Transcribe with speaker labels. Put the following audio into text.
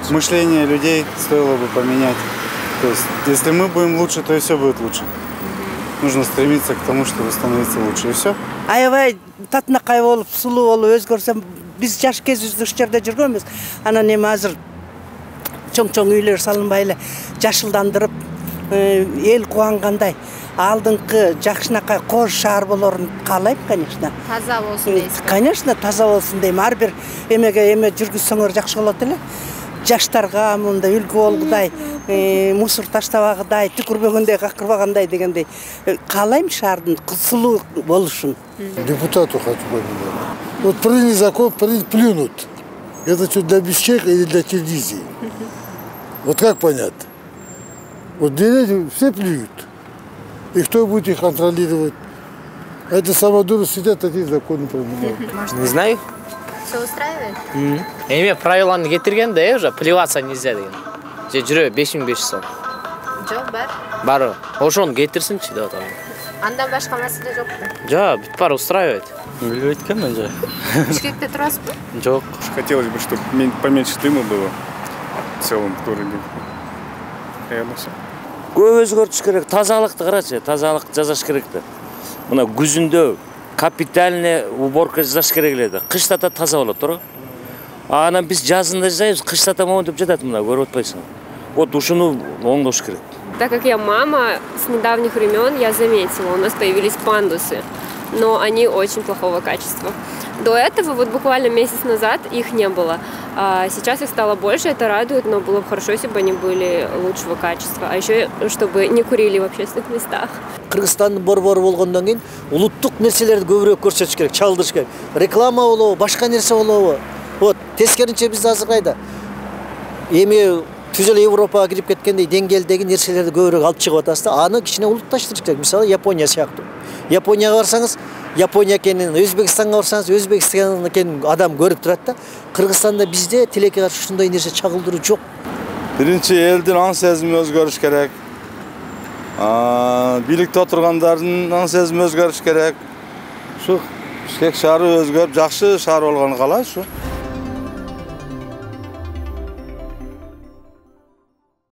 Speaker 1: Мышление людей стоило бы поменять. То есть, если мы будем лучше, то и все будет лучше. Нужно стремиться к тому, чтобы становиться лучше, и все.
Speaker 2: Аябай татынакай болуп, сулуу болуп өзгөрсөм, биз жаш кезибизде ушу жерде жүргөнбүз. Анан эми азыр чоң үйлөр салынбай эле жашылдандырып, эл кубангандай алдыңкы жакшынакай кош шаар болорун каалайм, конечно.
Speaker 3: Таза болсун дейсиз.
Speaker 2: Конечно, таза болсун дейм. Ар бир эме жүргүзсөңөр жакшы болот эле. Жаштарга мындай үлгү болгудай, мусор таштабагыдай, түкүрбөгөндөй, какырбагандай дегендей каалайм шаардын сулуу болушун.
Speaker 4: Депутату хочу поменять. Вот приняли закон, плюнут. Это что, для бесчека или для телевизии? Вот как понять? Вот деревья все плюют. И кто будет их контролировать? Это самодуры сидят, такие законы применяют.
Speaker 5: Не знаю.
Speaker 3: Все устраивает?
Speaker 5: Эми правиланы кетирген да, уже плеваться нельзя деген. Же жүрө 5500 сом.
Speaker 3: Жок, бар.
Speaker 5: Бар. Ошону кетирсинчи деп атам.
Speaker 3: Андан башка маселе жокпу?
Speaker 5: Жок, бүт бар устраивает.
Speaker 6: Билбейт экенмин же.
Speaker 3: Бишкекте турасызбы?
Speaker 6: Жок.
Speaker 7: Хотелось бы, чтобы поменьше дыма было в целом в городе.
Speaker 8: Көп өзгөртүш керек, тазалыкты карачы, тазалык жасаш керек да. Мына күзүндө капитальный уборка жасаш керек эле. Кышта да таза болот, туурабы? Анан биз жазында жасайбыз, кышта да монтип жатат, мына көрүп атпайсың. Вот ушуну оңдош керек.
Speaker 9: Так как я мама, с недавних времен я заметила, у нас появились пандусы, но они очень плохого качества. До этого, вот буквально месяц назад, их не было. А сейчас их стало больше, это радует, но было бы хорошо, если бы они были лучшего качества. А еще, чтобы не курили в общественных местах.
Speaker 10: Кыргызстандын борбору болгондон кийин улуттук нерселерди көбүрөөк көрсөтүш керек, чалдырыш керек. Реклама болобу, башка нерсе болобу. Вот, тескеринче биз азыр кайда? Эми түзөл Европага кирип кеткендей деңгээлдеги нерселерди көбүрөөк алып чыгып атасыз да, аны кичине улутташтырыш керек. Мисалы, Япония сыяктуу. Японияга барсаңыз, Япония экенин, Өзбекстанга барсаңыз, Өзбекстан экенин адам көрүп турат да. Кыргызстанда бизде тилекке каршы ушундай нерсе чагылдыруу жок.
Speaker 11: Биринчи элдин аң сезими өзгөрүш керек. Бийликте отургандардын аң сезими өзгөрүш керек. Ушу Бишкек шаары өзгөрүп, жакшы шаар болгонун каалайбыз.